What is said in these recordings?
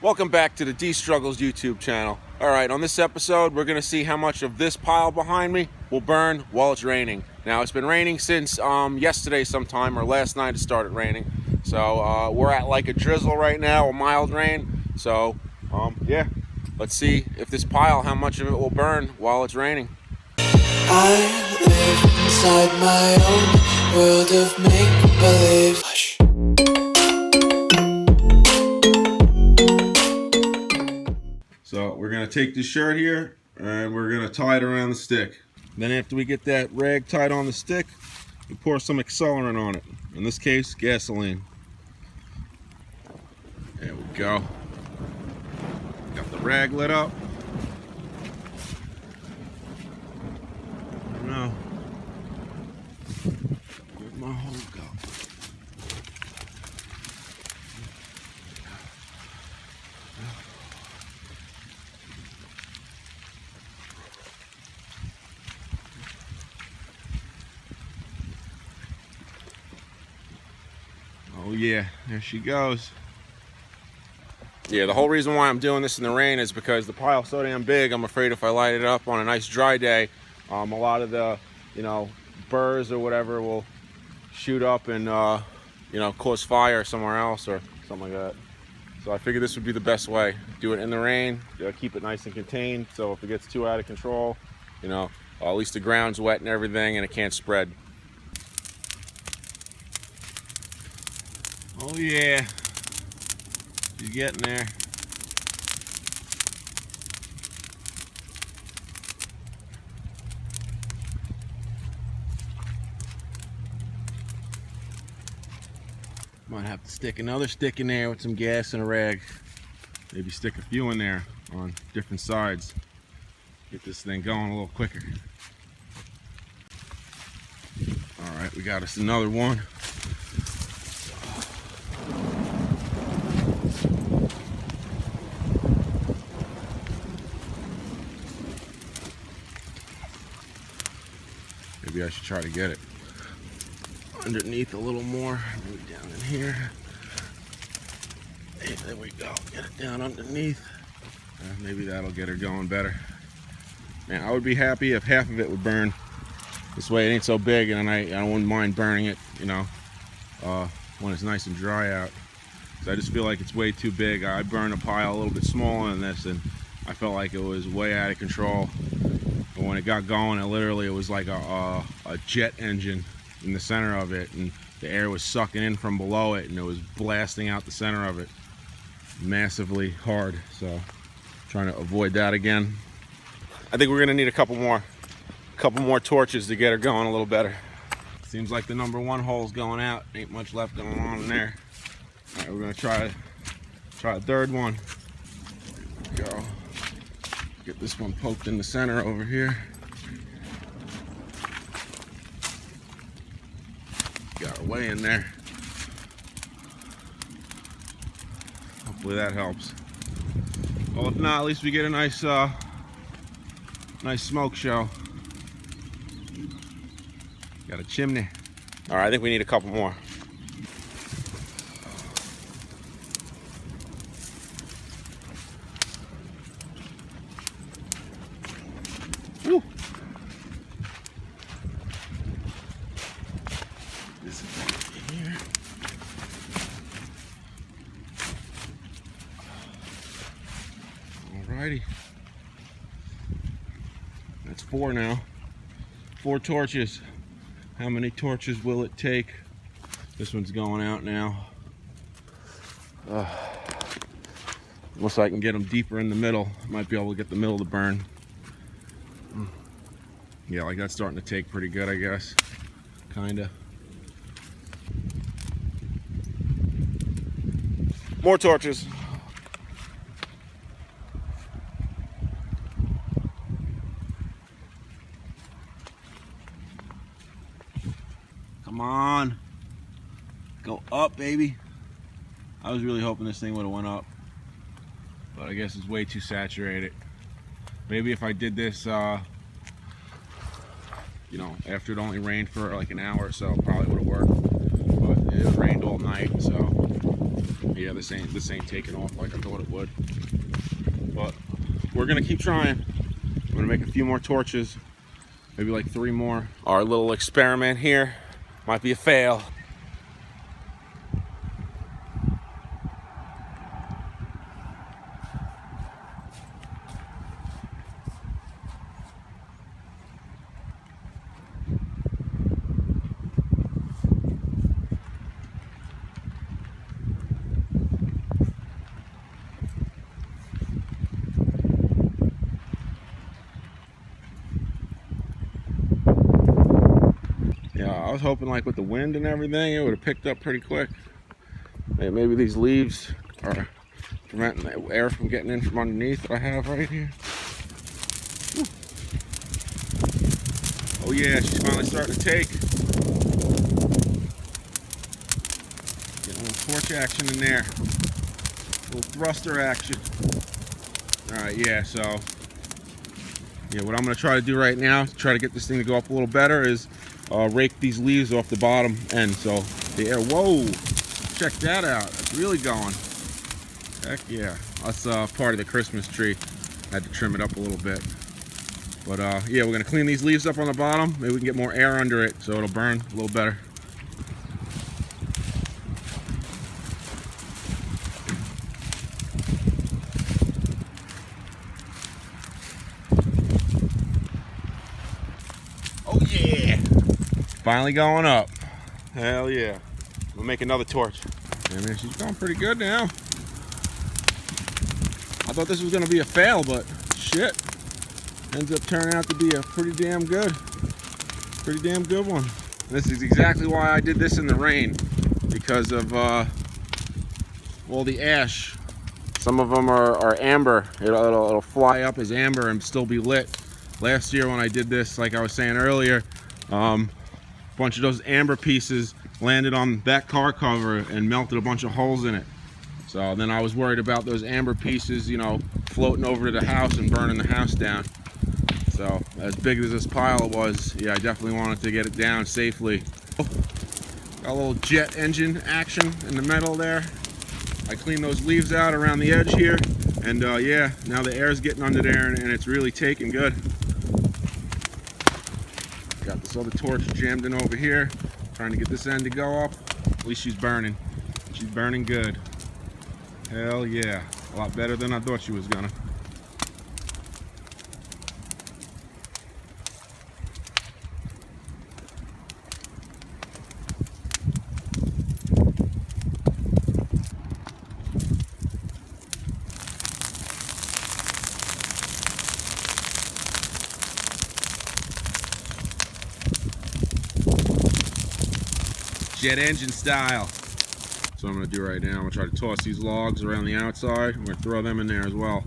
Welcome back to the D Struggles YouTube channel. Alright, on this episode we're going to see how much of this pile behind me will burn while it's raining. Now it's been raining since yesterday sometime, or last night it started raining. So we're at like a drizzle right now, a mild rain. So yeah, let's see if this pile, how much of it will burn while it's raining. I live inside my own world of make-believe. So we're going to take this shirt here and we're going to tie it around the stick. Then after we get that rag tied on the stick, we pour some accelerant on it. In this case, gasoline. There we go. Got the rag lit up. I don't know. Where'd my hole go? Oh yeah, there she goes. Yeah, the whole reason why I'm doing this in the rain is because the pile's so damn big. I'm afraid if I light it up on a nice dry day, a lot of the, burrs or whatever will shoot up and, cause fire somewhere else or something like that. So I figured this would be the best way. Do it in the rain, keep it nice and contained. So if it gets too out of control, at least the ground's wet and everything and it can't spread. Oh yeah, she's getting there. Might have to stick another stick in there with some gas and a rag. Maybe stick a few in there on different sides. Get this thing going a little quicker. All right, we got us another one. Maybe I should try to get it underneath a little more. Maybe down in here. Hey, there we go. Get it down underneath. Maybe that'll get her going better. Man, I would be happy if half of it would burn. This way it ain't so big, and I wouldn't mind burning it, when it's nice and dry out. So I just feel like it's way too big. I burned a pile a little bit smaller than this, and I felt like it was way out of control. But when it got going, it was like a jet engine in the center of it, and the air was sucking in from below it, and it was blasting out the center of it massively hard. So trying to avoid that again. I think we're gonna need a couple more torches to get her going a little better. Seems like the number one hole's going out. Ain't much left going on in there. All right, we're gonna try a third one. There we go. Get this one poked in the center over here. Got her way in there. Hopefully that helps. Well, if not, at least we get a nice smoke show. Got a chimney. All right, I think we need a couple more. Woo. This is in here. Alrighty. That's 4 now. 4 torches. How many torches will it take? This one's going out now. Unless I can get them deeper in the middle, might be able to get the middle to burn. Yeah, like that's starting to take pretty good, I guess. Kinda. More torches. Come on. Go up, baby. I was really hoping this thing would have went up, but I guess it's way too saturated. Maybe if I did this after it only rained for like an hour or so, probably would have worked. But it rained all night, so yeah. yeah, this ain't taking off like I thought it would. But we're gonna keep trying. I'm gonna make a few more torches, maybe like 3 more. Our little experiment here might be a fail. Yeah, I was hoping like with the wind and everything, it would have picked up pretty quick. Maybe these leaves are preventing the air from getting in from underneath that I have right here. Woo. Oh yeah, she's finally starting to take. Getting a little torch action in there. A little thruster action. Alright, yeah, so yeah, what I'm going to try to do right now to try to get this thing to go up a little better is rake these leaves off the bottom end so the air, whoa, check that out, it's really going. Heck yeah, that's part of the Christmas tree. I had to trim it up a little bit. But yeah, we're going to clean these leaves up on the bottom. Maybe we can get more air under it so it'll burn a little better. Oh yeah! Finally going up. Hell yeah. We'll make another torch. I mean, she's going pretty good now. I thought this was going to be a fail, but shit. Ends up turning out to be a pretty damn good one. This is exactly why I did this in the rain. Because of all the ash. Some of them are amber. It'll fly up as amber and still be lit. Last year when I did this, like I was saying earlier, a bunch of those amber pieces landed on that car cover and melted a bunch of holes in it. So then I was worried about those amber pieces, you know, floating over to the house and burning the house down. So as big as this pile was, yeah, I definitely wanted to get it down safely. Got a little jet engine action in the middle there. I cleaned those leaves out around the edge here, and yeah, now the air's getting under there and it's really taking good. Got this other torch jammed in over here, trying to get this end to go up. At least she's burning. She's burning good. Hell yeah. A lot better than I thought she was gonna. Jet engine style. So I'm going to do right now, I'm going to try to toss these logs around the outside. I'm going to throw them in there as well.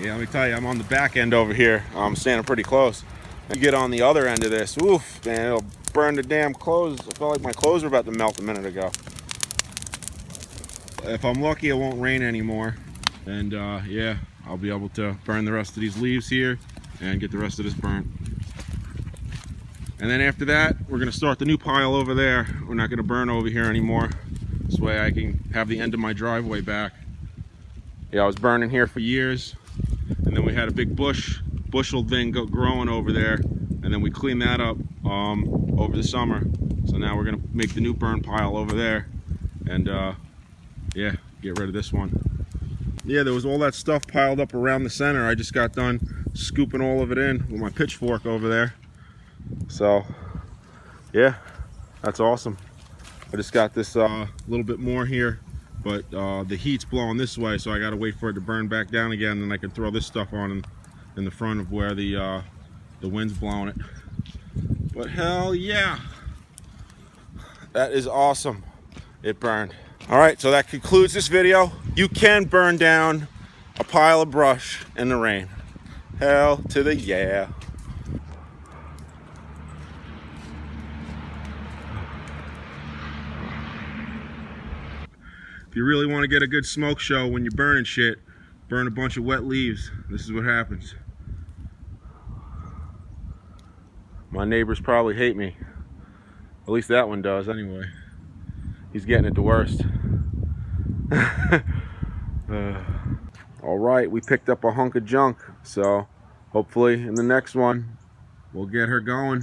Yeah, let me tell you, I'm on the back end over here. I'm standing pretty close. You get on the other end of this, oof, man, it'll burn the damn clothes. I felt like my clothes were about to melt a minute ago. If I'm lucky, it won't rain anymore. And yeah, I'll be able to burn the rest of these leaves here and get the rest of this burnt. And then after that, we're gonna start the new pile over there. We're not gonna burn over here anymore. This way I can have the end of my driveway back. Yeah, I was burning here for years. And then we had a big bushel thing growing over there, and then we cleaned that up over the summer. So now we're gonna make the new burn pile over there, and yeah, get rid of this one. Yeah, there was all that stuff piled up around the center. I just got done scooping all of it in with my pitchfork over there. So yeah, that's awesome. I just got this little bit more here. But the heat's blowing this way, so I gotta wait for it to burn back down again, and then I can throw this stuff on in the front of where the wind's blowing it. But hell yeah, that is awesome. It burned. All right, so that concludes this video. You can burn down a pile of brush in the rain. Hell to the yeah. If you really want to get a good smoke show when you're burning shit, burn a bunch of wet leaves. This is what happens. My neighbors probably hate me. At least that one does anyway. He's getting it the worst. All right, we picked up a hunk of junk, so hopefully in the next one we'll get her going,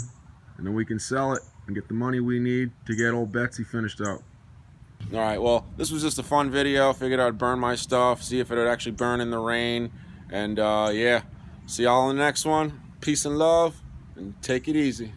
and then we can sell it and get the money we need to get old Betsy finished up. All right, well, this was just a fun video. Figured I'd burn my stuff, see if it would actually burn in the rain, and yeah, see y'all in the next one. Peace and love, and take it easy.